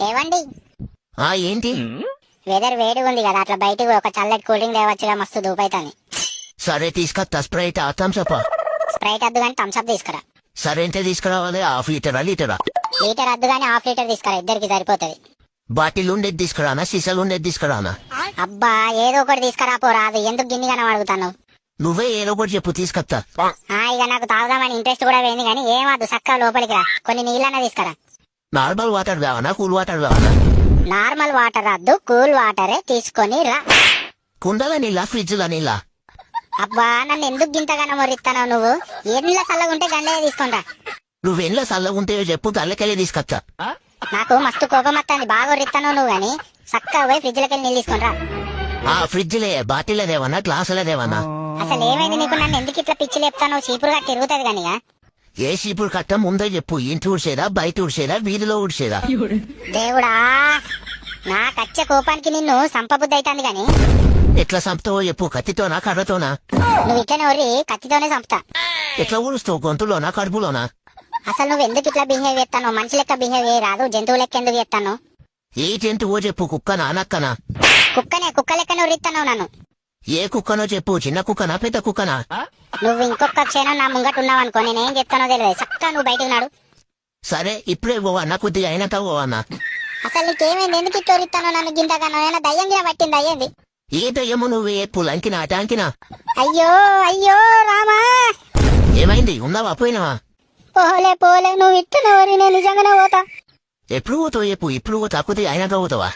ఏవండి, ఏంటి? వెదర్ వేడిగా ఉంది కదా, అట్లా బయటికి పోయి ఒక చల్లటి కూల్ డ్రింక్ తేవచ్చుగా, మస్తు దూపైతాని. సరే తీసుకొస్తా. Sprite Thums up. స్ప్రైట్ వద్దు కానీ థమ్స్అప్ తీసుకురా. సరే ఎంత తీసుకురావాలి? హాఫ్ లీటరా లీటరా? లీటర్ వద్దు కానీ హాఫ్ లీటర్ తీసుకురా, ఇద్దరికి సరిపోతుంది. బాటిల్ ఉండేది తీసుకురానా, సీసాలు ఉండేది తీసుకురానా? అబ్బా, ఏదో ఒకటి తీసుకురా పో, రాదు. ఎందుకు గిన్నిగానో అడుగుతాను? నువ్వే ఏదో ఒకటి చెప్పు, తీసుకొస్తా. ఇక నాకు తాగుదామని ఇంట్రెస్ట్ కూడా పోయింది కానీ ఏమద్దు, చక్కగా లోపలికి రా. కొన్ని నీళ్ళన్నా తీసుకురా. నార్మల్ వాటర్ కావాలా, కూల్ వాటర్ కావాలా? నార్మల్ వాటర్ వద్దు, కూల్ వాటరే తీసుకొని రా. కుండల నీళ్ళ, ఫ్రిడ్జ్ లో నీళ్ళ? అబ్బా, నన్ను ఎందుకు గింతగానో మొరిస్తానో నువ్వు? ఎన్నిలా చల్లగుంటే గండే తీసుకుంటా. నువ్వెన్లో చల్లగుంటే చెప్పు, తల్లకెళ్ళి తీసుకొస్తా. నాకు మస్తు కోపం వస్తుంది, బాగా ఒరిస్తాను నువ్వు గాని. చక్కగా పోయి ఫ్రిడ్జ్ లోకి నీళ్ళు తీసుకుంటా. ఫ్రిడ్జ్ లే, బాటిల్ దేవన్నా, గ్లాసుల దేవన్నా? అసలు ఏమైంది నీకు? నన్ను ఎందుకు ఇట్లా పిచ్చి లేపుతాను? చీపురుగా తిరుగుతుంది కానీ. ఏ చీపురు కట్ట ముందే చెప్పు. ఇంటి ఊడ్చేదా, బయట ఊడ్చేదా, వీధిలో ఊడ్చేదా? దేవుడా, నాకచ్చే కోపానికి నిన్ను సంపబుద్ధి అవుతుంది గాని. ఎట్లా చంపుతావో చెప్పు, కత్తితోనా కర్రతోనా? నువ్వు ఇట్లనే ఒర్రి కత్తితోనే చంపుతా. ఎట్లా ఊడుస్తావు, గొంతులోనా కడుపులోనా? అసలు నువ్వు ఎందుకు ఇట్లా బిహేవ్ చేస్తాను? మనిషి లెక్క బిహేవ్ చేయరాదు, జంతువు లెక్క ఎందుకు చేస్తాను? ఏ జంతువో చెప్పు, కుక్కనా నక్కనా? కుక్క లెక్కనే ఒర్రిస్తాను నన్ను. ఏ కుక్కనో చెప్పు, చిన్న కుక్కనా పెద్ద కుక్కనా? నువ్వు ఇంకొక క్షణం నా ముంగట ఉన్నావు అనుకో, నేనేం చెప్తానో తెలియదు. చక్కగా నువ్వు బయటకు నాడు. సరే ఇప్పుడే పోవన్నా, కొద్దిగా అయినాక పోవన్నా. అసలు నీకేమైంది? ఎందుకు ఇట్లా ఒర్రిస్తాను నన్ను గింతగానో? ఏమైనా దయ్యం గిన పట్టింది? అయ్యింది. ఏ దయ్యము? నువ్వే పులంకినా టాంకినా? అయ్యో అయ్యో రామా, ఏమైంది? ఉన్నావా, పోయినావా? పోలే, నువ్వు ఇట్లనే ఒర్రి నేను నిజంగానే పోతా. ఎప్పుడు పోతావు చెప్పు, ఇప్పుడు పోతా, కొద్దిగా అయినాక పోతావా?